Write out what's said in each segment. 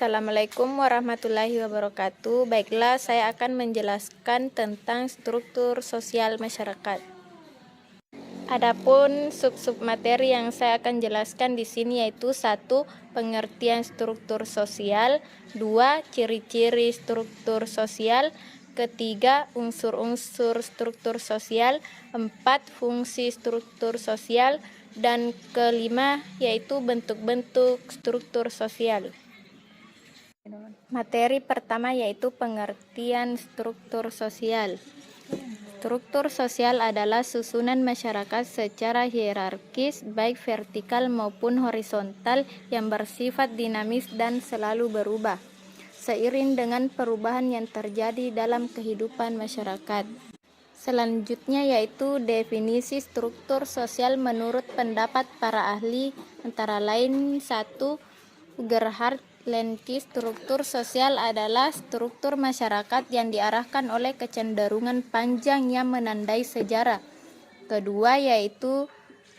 Assalamualaikum warahmatullahi wabarakatuh. Baiklah, saya akan menjelaskan tentang struktur sosial masyarakat. Adapun sub-sub materi yang saya akan jelaskan di sini yaitu 1. Pengertian struktur sosial, 2. Ciri-ciri struktur sosial, ketiga, unsur-unsur struktur sosial, 4. Fungsi struktur sosial, dan kelima yaitu bentuk-bentuk struktur sosial. Materi pertama yaitu pengertian struktur sosial. Struktur sosial adalah susunan masyarakat secara hierarkis, baik vertikal maupun horizontal, yang bersifat dinamis dan selalu berubah, seiring dengan perubahan yang terjadi dalam kehidupan masyarakat. Selanjutnya yaitu definisi struktur sosial menurut pendapat para ahli, antara lain 1. Gerhard Lenki, struktur sosial adalah struktur masyarakat yang diarahkan oleh kecenderungan panjang yang menandai sejarah. Kedua yaitu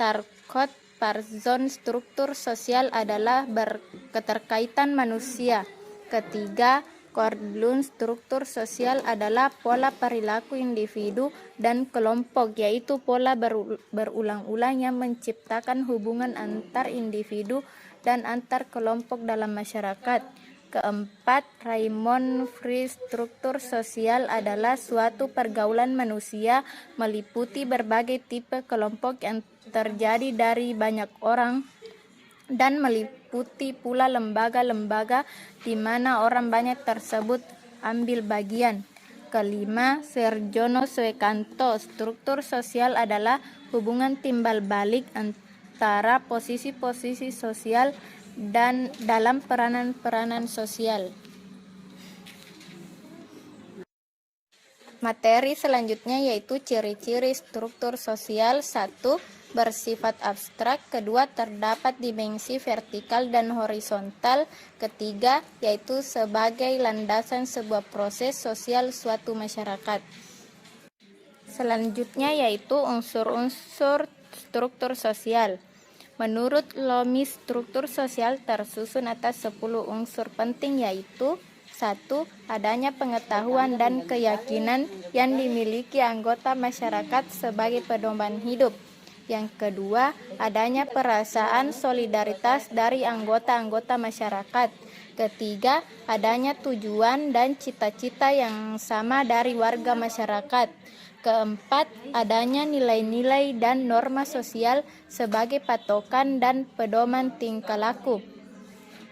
Tarkot Parzon, struktur sosial adalah keterkaitan manusia. Ketiga, Cordlund, struktur sosial adalah pola perilaku individu dan kelompok, yaitu pola berulang-ulang yang menciptakan hubungan antar individu dan antar kelompok dalam masyarakat. Keempat, Raymond Fries, struktur sosial adalah suatu pergaulan manusia meliputi berbagai tipe kelompok yang terjadi dari banyak orang dan meliputi pula lembaga-lembaga di mana orang banyak tersebut ambil bagian. Kelima, Sergiono Suekanto, struktur sosial adalah hubungan timbal balik antara posisi-posisi sosial dan dalam peranan-peranan sosial. Materi selanjutnya yaitu ciri-ciri struktur sosial. 1. Bersifat abstrak. Kedua, terdapat dimensi vertikal dan horizontal. Ketiga, yaitu sebagai landasan sebuah proses sosial suatu masyarakat. Selanjutnya yaitu unsur-unsur struktur sosial. Menurut Lomis, struktur sosial tersusun atas 10 unsur penting, yaitu 1. Adanya pengetahuan dan keyakinan yang dimiliki anggota masyarakat sebagai pedoman hidup. Yang kedua, adanya perasaan solidaritas dari anggota-anggota masyarakat. Ketiga, adanya tujuan dan cita-cita yang sama dari warga masyarakat. Keempat, adanya nilai-nilai dan norma sosial sebagai patokan dan pedoman tingkah laku.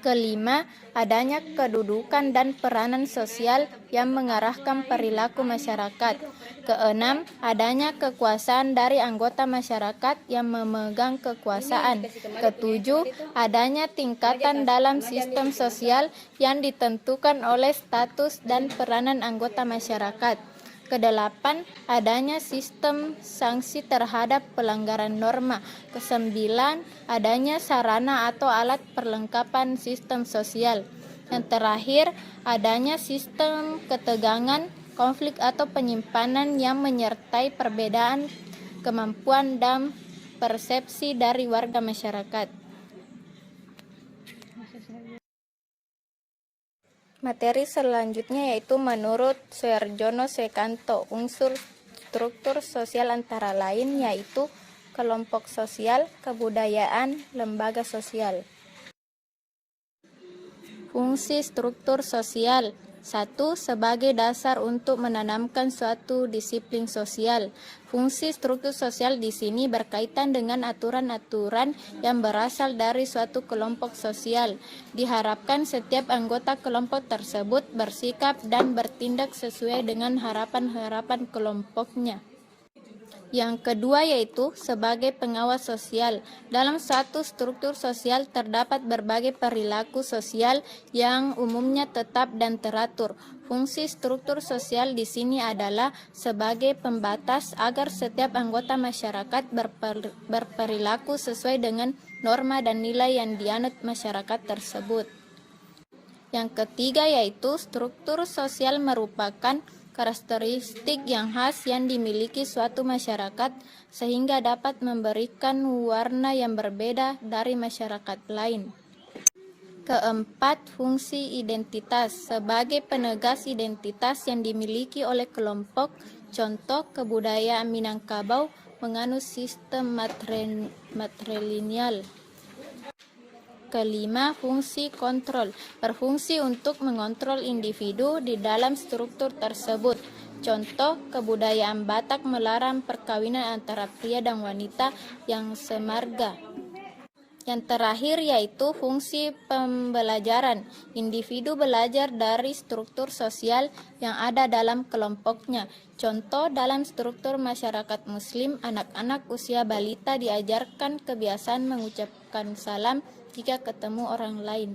Kelima, adanya kedudukan dan peranan sosial yang mengarahkan perilaku masyarakat. Keenam, adanya kekuasaan dari anggota masyarakat yang memegang kekuasaan. Ketujuh, adanya tingkatan dalam sistem sosial yang ditentukan oleh status dan peranan anggota masyarakat. Kedelapan, adanya sistem sanksi terhadap pelanggaran norma. Kesembilan, adanya sarana atau alat perlengkapan sistem sosial. Yang terakhir, adanya sistem ketegangan, konflik atau penyimpanan yang menyertai perbedaan kemampuan dan persepsi dari warga masyarakat. Materi selanjutnya yaitu menurut Sergiono Suekanto, unsur struktur sosial antara lain yaitu kelompok sosial, kebudayaan, lembaga sosial. Fungsi struktur sosial. 1. Sebagai dasar untuk menanamkan suatu disiplin sosial. Fungsi struktur sosial di sini berkaitan dengan aturan-aturan yang berasal dari suatu kelompok sosial. Diharapkan setiap anggota kelompok tersebut bersikap dan bertindak sesuai dengan harapan-harapan kelompoknya. Yang kedua yaitu sebagai pengawas sosial. Dalam suatu struktur sosial terdapat berbagai perilaku sosial yang umumnya tetap dan teratur. Fungsi struktur sosial di sini adalah sebagai pembatas agar setiap anggota masyarakat berperilaku sesuai dengan norma dan nilai yang dianut masyarakat tersebut. Yang ketiga yaitu struktur sosial merupakan karakteristik yang khas yang dimiliki suatu masyarakat sehingga dapat memberikan warna yang berbeda dari masyarakat lain. Keempat, fungsi identitas sebagai penegas identitas yang dimiliki oleh kelompok. Contoh, kebudayaan Minangkabau menganut sistem matrilineal. Kelima, fungsi kontrol berfungsi untuk mengontrol individu di dalam struktur tersebut. Contoh, kebudayaan Batak melarang perkawinan antara pria dan wanita yang semarga. Yang terakhir yaitu fungsi pembelajaran. Individu belajar dari struktur sosial yang ada dalam kelompoknya. Contoh, dalam struktur masyarakat Muslim, anak-anak usia balita diajarkan kebiasaan mengucapkan salam jika ketemu orang lain.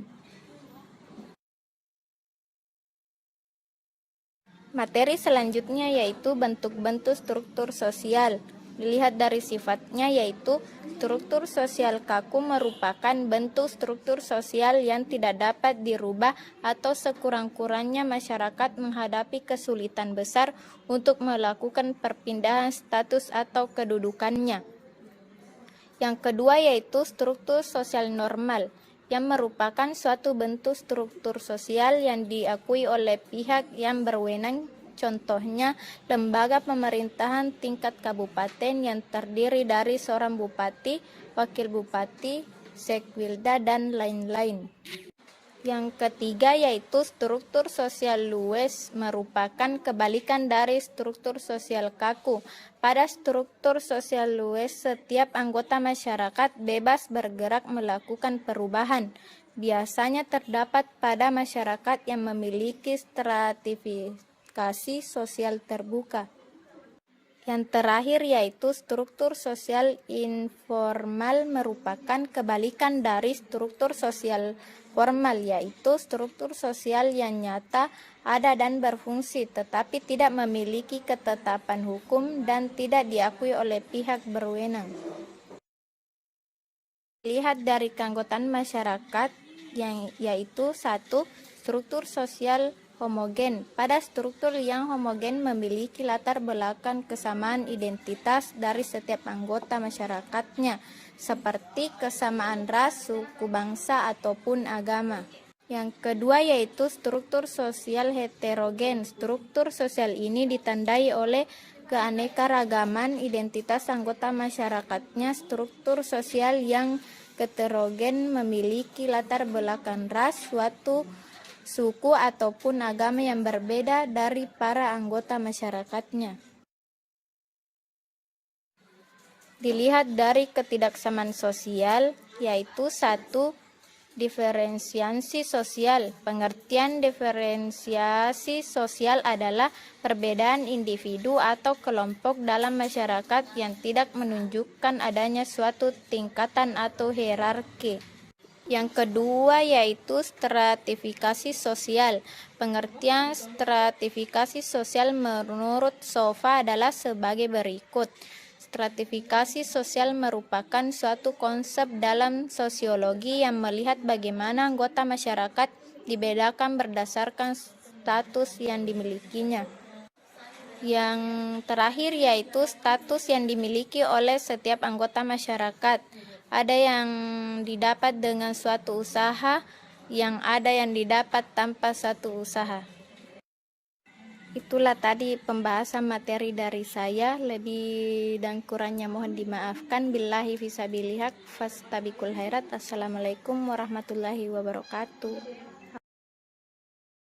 Materi selanjutnya yaitu bentuk-bentuk struktur sosial. Dilihat dari sifatnya yaitu struktur sosial kaku merupakan bentuk struktur sosial yang tidak dapat dirubah atau sekurang-kurangnya masyarakat menghadapi kesulitan besar untuk melakukan perpindahan status atau kedudukannya. Yang kedua yaitu struktur sosial normal, yang merupakan suatu bentuk struktur sosial yang diakui oleh pihak yang berwenang. Contohnya, lembaga pemerintahan tingkat kabupaten yang terdiri dari seorang bupati, wakil bupati, sekwilda, dan lain-lain. Yang ketiga yaitu struktur sosial luwes, merupakan kebalikan dari struktur sosial kaku. Pada struktur sosial luwes, setiap anggota masyarakat bebas bergerak melakukan perubahan. Biasanya terdapat pada masyarakat yang memiliki stratifikasi sosial terbuka. Yang terakhir yaitu struktur sosial informal, merupakan kebalikan dari struktur sosial formal, yaitu struktur sosial yang nyata, ada dan berfungsi, tetapi tidak memiliki ketetapan hukum dan tidak diakui oleh pihak berwenang. Lihat dari keanggotaan masyarakat yang yaitu 1. Struktur sosial homogen. Pada struktur yang homogen memiliki latar belakang kesamaan identitas dari setiap anggota masyarakatnya, seperti kesamaan ras, suku bangsa, ataupun agama. Yang kedua yaitu struktur sosial heterogen. Struktur sosial ini ditandai oleh keanekaragaman identitas anggota masyarakatnya. Struktur sosial yang heterogen memiliki latar belakang ras, suatu suku ataupun agama yang berbeda dari para anggota masyarakatnya. Dilihat dari ketidaksamaan sosial, yaitu 1. Diferensiasi sosial. Pengertian diferensiasi sosial adalah perbedaan individu atau kelompok dalam masyarakat yang tidak menunjukkan adanya suatu tingkatan atau hierarki. Yang kedua yaitu stratifikasi sosial. Pengertian stratifikasi sosial menurut Sofa adalah sebagai berikut. Stratifikasi sosial merupakan suatu konsep dalam sosiologi yang melihat bagaimana anggota masyarakat dibedakan berdasarkan status yang dimilikinya. Yang terakhir yaitu status yang dimiliki oleh setiap anggota masyarakat. Ada yang didapat dengan suatu usaha, yang ada yang didapat tanpa suatu usaha. Itulah tadi pembahasan materi dari saya. Lebih dan kurangnya mohon dimaafkan. Billahi fisabilillah, fastabiqul khairat. Assalamualaikum warahmatullahi wabarakatuh.